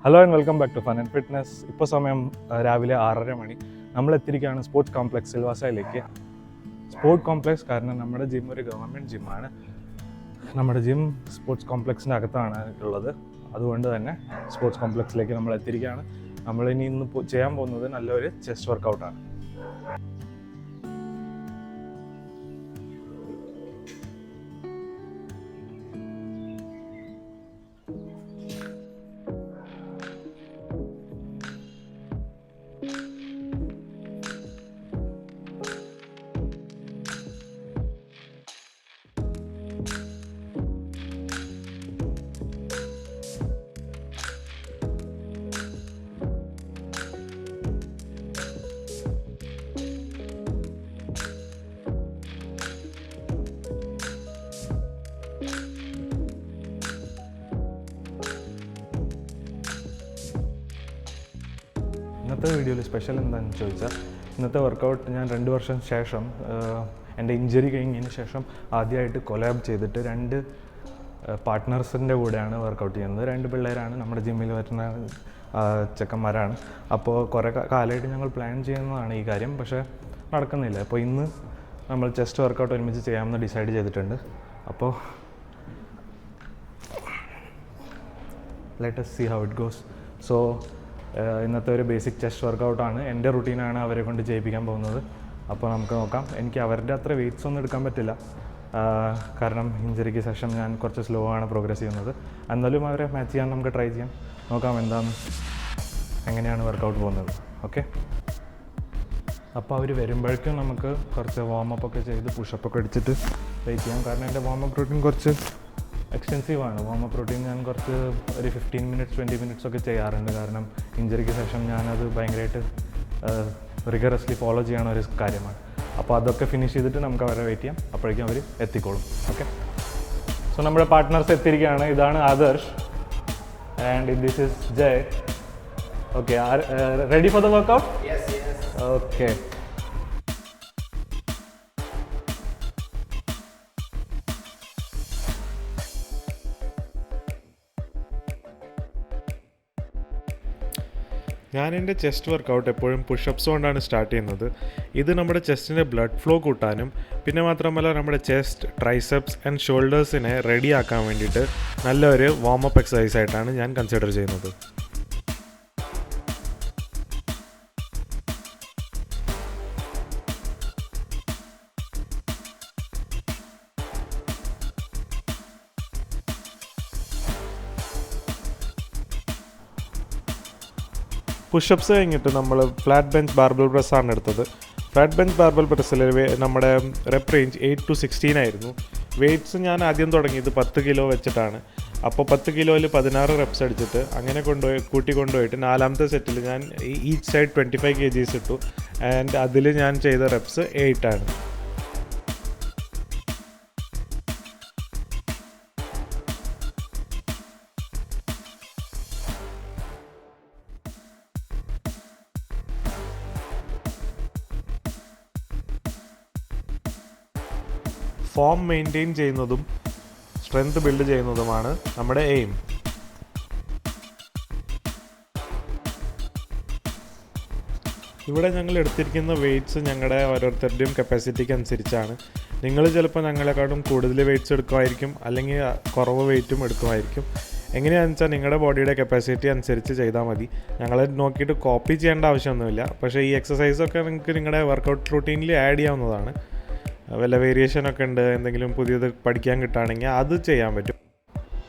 Hello and welcome back to fun and fitness. ഇപ്പോൾ സമയം രാവിലെ 6:30 മണി. നമ്മൾ എത്തിയിരിക്കുകയാണ് സ്പോർട്സ് കോംപ്ലക്സ് സിൽവാസയിലേക്ക്. സ്പോർട്സ് കോംപ്ലക്സ് കാരണം നമ്മുടെ ജിം ഒരു ഗവൺമെൻറ് ജിമ്മാണ്. നമ്മുടെ ജിം സ്പോർട്സ് കോംപ്ലക്സിൻ്റെ അകത്താണ് ഉള്ളത്. അതുകൊണ്ട് തന്നെ സ്പോർട്സ് കോംപ്ലക്സിലേക്ക് നമ്മൾ എത്തിയിരിക്കുകയാണ്. നമ്മളിനി ഇന്ന് ചെയ്യാൻ പോകുന്നത് നല്ലൊരു ചെസ്റ്റ് വർക്കൗട്ടാണ്. ഇന്നത്തെ വീഡിയോയിൽ സ്പെഷ്യൽ എന്താണെന്ന് ചോദിച്ചാൽ, ഇന്നത്തെ വർക്കൗട്ട് ഞാൻ 2 വർഷം ശേഷം എൻ്റെ ഇഞ്ചറി കഴിഞ്ഞതിന് ശേഷം ആദ്യമായിട്ട് കൊലാബ് ചെയ്തിട്ട് 2 പാർട്ട്നേഴ്സിൻ്റെ കൂടെയാണ് വർക്കൗട്ട് ചെയ്യുന്നത്. 2 പിള്ളേരാണ്, നമ്മുടെ ജിമ്മിൽ വരുന്ന ചെക്കന്മാരാണ്. അപ്പോൾ കുറേ കാലമായിട്ട് ഞങ്ങൾ പ്ലാൻ ചെയ്യുന്നതാണ് ഈ കാര്യം, പക്ഷേ നടക്കുന്നില്ല. അപ്പോൾ ഇന്ന് നമ്മൾ ചെസ്റ്റ് വർക്കൗട്ട് ഒരുമിച്ച് ചെയ്യാമെന്ന് ഡിസൈഡ് ചെയ്തിട്ടുണ്ട്. അപ്പോൾ let us see how it goes. So ഇന്നത്തെ ഒരു ബേസിക് ചെസ്റ്റ് വർക്കൗട്ടാണ്. എൻ്റെ റുട്ടീനാണ് അവരെ കൊണ്ട് ചെയ്യിപ്പിക്കാൻ പോകുന്നത്. അപ്പോൾ നമുക്ക് നോക്കാം. എനിക്ക് അവരുടെ അത്ര വെയ്റ്റ്സ് ഒന്നും എടുക്കാൻ പറ്റില്ല, കാരണം ഇഞ്ചറിക്ക് ശേഷം ഞാൻ കുറച്ച് സ്ലോ ആണ് പ്രോഗ്രസ് ചെയ്യുന്നത്. എന്നാലും അവരെ മാച്ച് ചെയ്യാൻ നമുക്ക് ട്രൈ ചെയ്യാം. നോക്കാം എങ്ങനെയാണ് വർക്കൗട്ട് പോകുന്നത്. ഓക്കെ, അപ്പോൾ അവർ വരുമ്പോഴേക്കും നമുക്ക് കുറച്ച് വാമപ്പൊക്കെ ചെയ്ത് പുഷപ്പൊക്കെ അടിച്ചിട്ട് വെയിറ്റ് ചെയ്യാം. കാരണം എൻ്റെ വാമപ്പ് റൂട്ടീൻ കുറച്ച് എക്സ്റ്റെൻസീവാണ്. വാമപ്പ് റൂട്ടീൻ ഞാൻ കുറച്ച് ഒരു 15 മിനിറ്റ്സ് 20 മിനിറ്റ്സ് ഒക്കെ ചെയ്യാറുണ്ട്. കാരണം ഇഞ്ചറിക്ക് ശേഷം ഞാനത് ഭയങ്കരമായിട്ട് റിഗറസ്ലി ഫോളോ ചെയ്യുന്ന ഒരു കാര്യമാണ്. അപ്പോൾ അതൊക്കെ ഫിനിഷ് ചെയ്തിട്ട് നമുക്ക് അവരെ വെയിറ്റ് ചെയ്യാം. അപ്പോഴേക്കും അവർ എത്തിക്കോളും. ഓക്കെ, സോ നമ്മുടെ പാർട്ട്നേഴ്സ് എത്തിയിരിക്കുകയാണ്. ഇതാണ് Adarsh and this is Jay. Okay, ready for the workout? Okay. ഞാൻ എൻ്റെ ചെസ്റ്റ് വർക്കൗട്ട് എപ്പോഴും പുഷപ്സ് കൊണ്ടാണ് സ്റ്റാർട്ട് ചെയ്യുന്നത്. ഇത് നമ്മുടെ ചെസ്റ്റിൻ്റെ ബ്ലഡ് ഫ്ലോ കൂട്ടാനും പിന്നെ മാത്രമല്ല നമ്മുടെ ചെസ്റ്റ്, ട്രൈസെപ്സ് ആൻഡ് ഷോൾഡേഴ്സിനെ റെഡി ആക്കാൻ വേണ്ടിയിട്ട് നല്ലൊരു വാമപ്പ് എക്സസൈസ് ആയിട്ടാണ് ഞാൻ കൺസിഡർ ചെയ്യുന്നത്. പുഷപ്സ് കഴിഞ്ഞിട്ട് നമ്മൾ ഫ്ലാറ്റ് ബെഞ്ച് ബാർബൽ പ്രസ്സാണ് എടുത്തത്. ഫ്ലാറ്റ് ബെഞ്ച് ബാർബൽ പ്രസ്സിൽ നമ്മുടെ റെപ്പ് റേഞ്ച് 8 to 16 ആയിരുന്നു. വെയ്റ്റ്സ് ഞാൻ ആദ്യം തുടങ്ങിയത് 10 കിലോ വെച്ചിട്ടാണ്. അപ്പോൾ 10 കിലോയിൽ 16 റെപ്സ് അടിച്ചിട്ട് അങ്ങനെ കൂട്ടിക്കൊണ്ടുപോയിട്ട് 4ാമത്തെ സെറ്റിൽ ഞാൻ ഈച്ച് സൈഡ് 25 kgs ഇട്ടു. ആൻഡ് അതിൽ ഞാൻ ചെയ്ത റെപ്സ് 8 ആണ്. ഫോം മെയിൻറ്റെയിൻ ചെയ്യുന്നതും സ്ട്രെങ്ത് ബിൽഡ് ചെയ്യുന്നതുമാണ് നമ്മുടെ എയിം. ഇവിടെ ഞങ്ങൾ എടുത്തിരിക്കുന്ന വെയ്റ്റ്സ് ഞങ്ങളുടെ ഓരോരുത്തരുടെയും കപ്പാസിറ്റിക്ക് അനുസരിച്ചാണ്. നിങ്ങൾ ചിലപ്പോൾ ഞങ്ങളെക്കാളും കൂടുതൽ വെയ്റ്റ്സ് എടുക്കുമായിരിക്കും, അല്ലെങ്കിൽ കുറവ് വെയ്റ്റും എടുക്കുമായിരിക്കും. എങ്ങനെയാണെന്ന് വെച്ചാൽ നിങ്ങളുടെ ബോഡിയുടെ കപ്പാസിറ്റി അനുസരിച്ച് ചെയ്താൽ മതി. ഞങ്ങളെ നോക്കിയിട്ട് കോപ്പി ചെയ്യേണ്ട ആവശ്യമൊന്നുമില്ല. പക്ഷേ ഈ എക്സസൈസൊക്കെ നിങ്ങൾക്ക് നിങ്ങളുടെ വർക്കൗട്ട് റൂട്ടീനിൽ ആഡ് ചെയ്യാവുന്നതാണ്. വല്ല വേരിയേഷനൊക്കെ ഉണ്ട്, എന്തെങ്കിലും പുതിയത് പഠിക്കാൻ കിട്ടുകയാണെങ്കിൽ അത് ചെയ്യാൻ പറ്റും.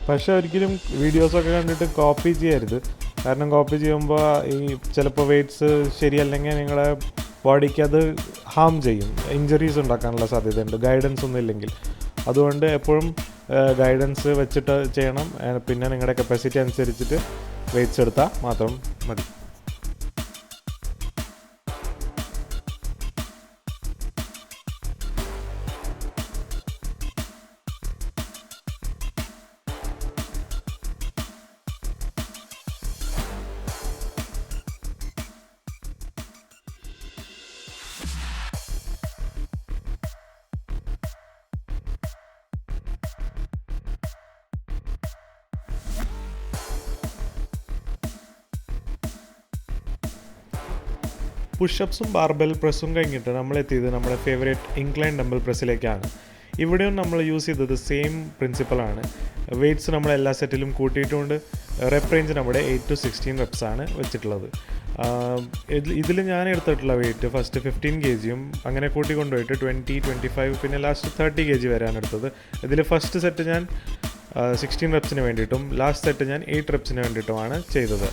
പക്ഷേ ഒരിക്കലും വീഡിയോസൊക്കെ കണ്ടിട്ട് കോപ്പി ചെയ്യരുത്. കാരണം കോപ്പി ചെയ്യുമ്പോൾ ഈ ചിലപ്പോൾ വെയ്റ്റ്സ് ശരിയല്ലെങ്കിൽ നിങ്ങളെ ബോഡിക്ക് അത് ഹാം ചെയ്യും, ഇഞ്ചറീസ് ഉണ്ടാക്കാനുള്ള സാധ്യതയുണ്ട് ഗൈഡൻസ് ഒന്നും ഇല്ലെങ്കിൽ. അതുകൊണ്ട് എപ്പോഴും ഗൈഡൻസ് വെച്ചിട്ട് ചെയ്യണം. പിന്നെ നിങ്ങളുടെ കപ്പാസിറ്റി അനുസരിച്ചിട്ട് വെയ്റ്റ്സ് എടുത്താൽ മാത്രം മതി. പുഷപ്സും ബാർബെൽ പ്രസ്സും കഴിഞ്ഞിട്ട് നമ്മളെത്തിയത് നമ്മുടെ ഫേവറേറ്റ് ഇൻക്ലൈൻ ഡംബൽ പ്രസ്സിലേക്കാണ്. ഇവിടെയും നമ്മൾ യൂസ് ചെയ്തത് സെയിം പ്രിൻസിപ്പളാണ്. വെയ്റ്റ്സ് നമ്മൾ എല്ലാ സെറ്റിലും കൂട്ടിയിട്ടുണ്ട്. റെപ്പ് റേഞ്ച് നമ്മുടെ 8 to 16 reps ആണ് വെച്ചിട്ടുള്ളത്. ഇതിൽ ഞാൻ എടുത്തിട്ടുള്ള വെയിറ്റ് ഫസ്റ്റ് 15 kg അങ്ങനെ കൂട്ടി കൊണ്ടുപോയിട്ട് 20, 25 പിന്നെ ലാസ്റ്റ് 30 kg വരെയാണ് എടുത്തത്. ഇതിൽ ഫസ്റ്റ് സെറ്റ് ഞാൻ 16 റെപ്സിന് വേണ്ടിയിട്ടും ലാസ്റ്റ് സെറ്റ് ഞാൻ 8 റെപ്സിന് വേണ്ടിയിട്ടുമാണ് ചെയ്തത്.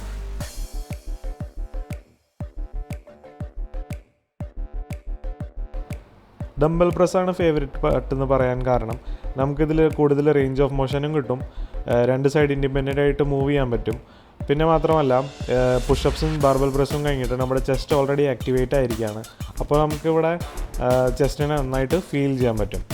ഡംബൽ പ്രസ്സാണ് ഫേവറേറ്റ് പാർട്ട് എന്ന് പറയാൻ കാരണം നമുക്കിതിൽ കൂടുതൽ റേഞ്ച് ഓഫ് മോഷനും കിട്ടും, രണ്ട് സൈഡ് ഇൻഡിപെൻഡൻ്റ് ആയിട്ട് മൂവ് ചെയ്യാൻ പറ്റും. പിന്നെ മാത്രമല്ല പുഷപ്സും ബാർബൽ പ്രസ്സും കഴിഞ്ഞിട്ട് നമ്മുടെ ചെസ്റ്റ് ഓൾറെഡി ആക്ടിവേറ്റ് ആയിരിക്കുകയാണ്. അപ്പോൾ നമുക്കിവിടെ ചെസ്റ്റിനെ നന്നായിട്ട് ഫീൽ ചെയ്യാൻ പറ്റും.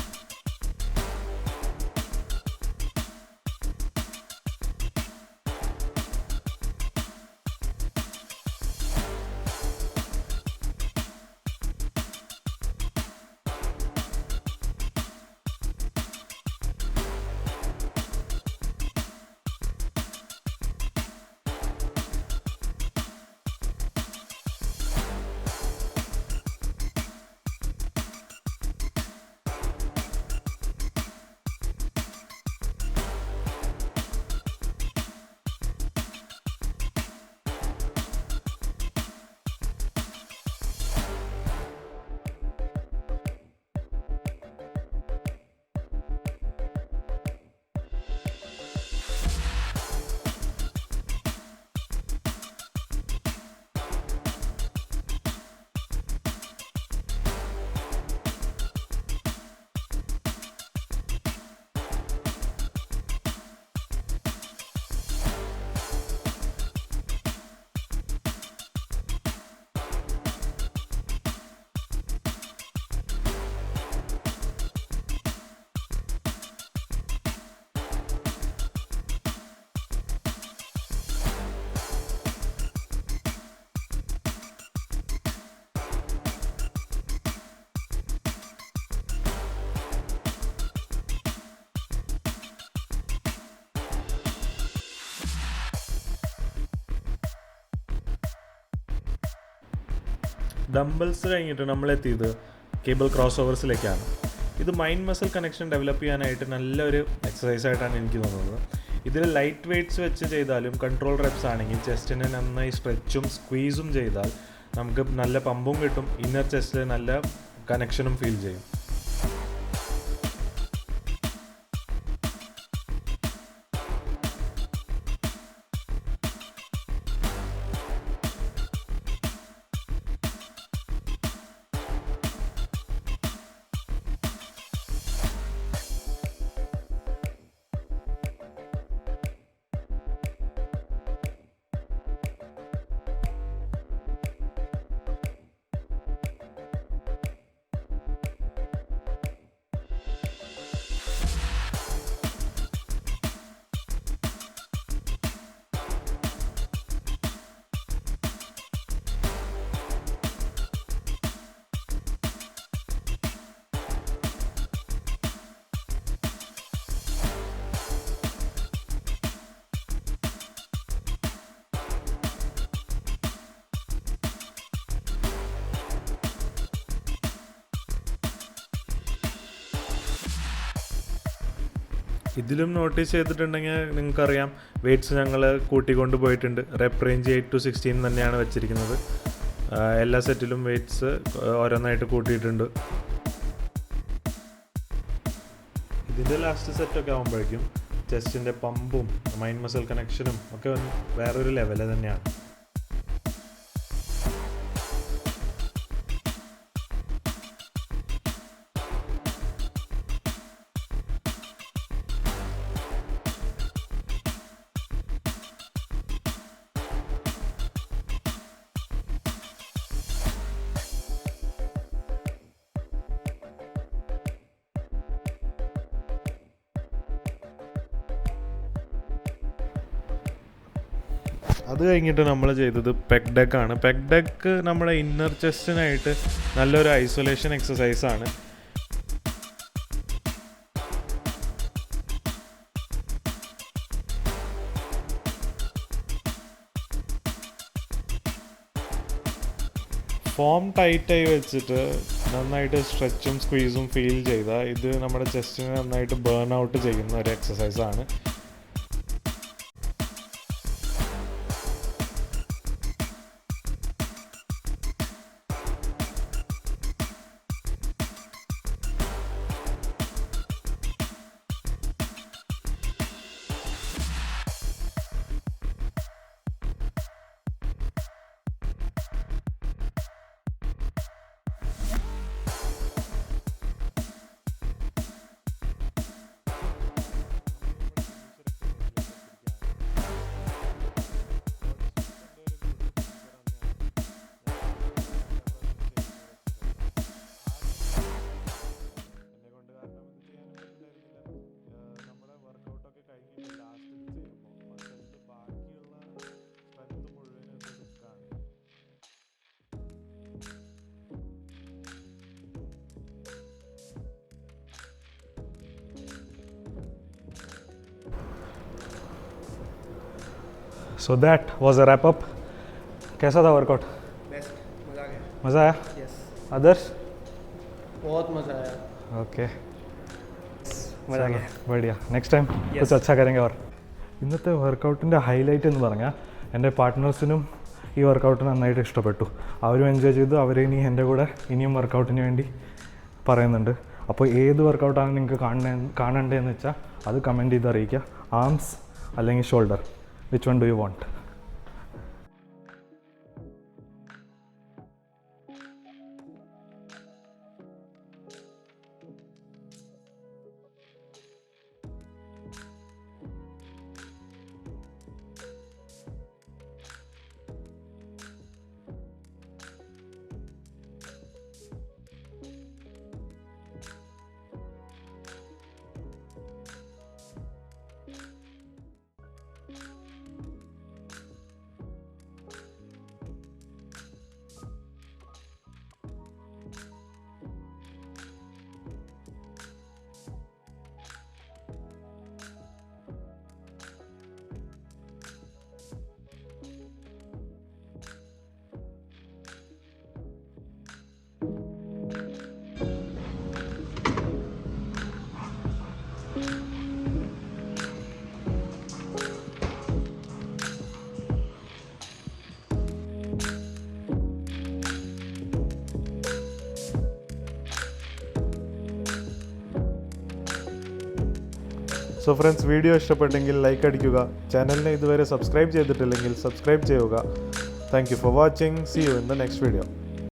ഡംബിൾസ് കഴിഞ്ഞിട്ട് നമ്മളെത്തിയത് കേബിൾ ക്രോസ് ഓവേഴ്സിലേക്കാണ്. ഇത് മൈൻഡ് മസിൽ കണക്ഷൻ ഡെവലപ്പ് ചെയ്യാനായിട്ട് നല്ലൊരു എക്സസൈസ് ആയിട്ടാണ് എനിക്ക് തോന്നുന്നത്. ഇതിൽ ലൈറ്റ് വെയ്റ്റ്സ് വെച്ച് ചെയ്താലും കൺട്രോൾ റെപ്സ് ആണെങ്കിൽ ചെസ്റ്റിനെ നന്നായി സ്ട്രെച്ചും സ്ക്വീസും ചെയ്താൽ നമുക്ക് നല്ല പമ്പും കിട്ടും, ഇന്നർ ചെസ്റ്റിൽ നല്ല കണക്ഷനും ഫീൽ ചെയ്യും. ഇതിലും നോട്ടീസ് ചെയ്തിട്ടുണ്ടെങ്കിൽ നിങ്ങൾക്കറിയാം, വെയ്റ്റ്സ് ഞങ്ങൾ കൂട്ടിക്കൊണ്ട് പോയിട്ടുണ്ട്. റെപ്പ് റേഞ്ച് 8 to 16 തന്നെയാണ് വെച്ചിരിക്കുന്നത്. എല്ലാ സെറ്റിലും വെയ്റ്റ്സ് ഓരോന്നായിട്ട് കൂട്ടിയിട്ടുണ്ട്. ഇതിൻ്റെ ലാസ്റ്റ് സെറ്റൊക്കെ ആകുമ്പോഴേക്കും ചെസ്റ്റിൻ്റെ പമ്പും മൈൻഡ് മസിൽ കണക്ഷനും ഒക്കെ വേറൊരു ലെവല് തന്നെയാണ്. അത് കഴിഞ്ഞിട്ട് നമ്മൾ ചെയ്തത് പെഗ് ഡെക്കാണ്. പെഗ് ഡെക്ക് നമ്മുടെ ഇന്നർ ചെസ്റ്റിനായിട്ട് നല്ലൊരു ഐസൊലേഷൻ എക്സസൈസാണ്. ഫോം ടൈറ്റായി വെച്ചിട്ട് നന്നായിട്ട് സ്ട്രെച്ചും സ്ക്വീസും ഫീൽ ചെയ്താൽ ഇത് നമ്മുടെ ചെസ്റ്റിനെ നന്നായിട്ട് ബേൺ ഔട്ട് ചെയ്യുന്ന ഒരു എക്സസൈസാണ്. So that was a wrap up. कैसा था वर्कआउट? बेस्ट, मज़ा आ गया. मज़ा आया? Yes, others? बहुत मज़ा आया. ഓക്കെ, मज़ा आ गया. बढ़िया. നെക്സ്റ്റ് ടൈം कुछ अच्छा करेंगे. और ഇന്നത്തെ വർക്കൗട്ടിൻ്റെ ഹൈലൈറ്റ് എന്ന് പറഞ്ഞാൽ എൻ്റെ പാർട്ട്നേഴ്സിനും ഈ വർക്കൗട്ട് നന്നായിട്ട് ഇഷ്ടപ്പെട്ടു. അവരും എൻജോയ് ചെയ്തു. അവരിനി എൻ്റെ കൂടെ ഇനിയും വർക്കൗട്ടിന് വേണ്ടി പറയുന്നുണ്ട്. അപ്പോൾ ഏത് വർക്കൗട്ടാണ് നിങ്ങൾക്ക് കാണേണ്ടതെന്ന് വെച്ചാൽ അത് കമൻറ്റ് ചെയ്ത് അറിയിക്കുക. ആംസ് അല്ലെങ്കിൽ shoulder, which one do you want? So friends, video ഇഷ്ടപ്പെട്ടെങ്കിൽ ലൈക്ക് അടിക്കുക. ചാനലിനെ ഇതുവരെ സബ്സ്ക്രൈബ് ചെയ്തിട്ടില്ലെങ്കിൽ സബ്സ്ക്രൈബ് ചെയ്യുക. Thank you for watching. See you in the next video.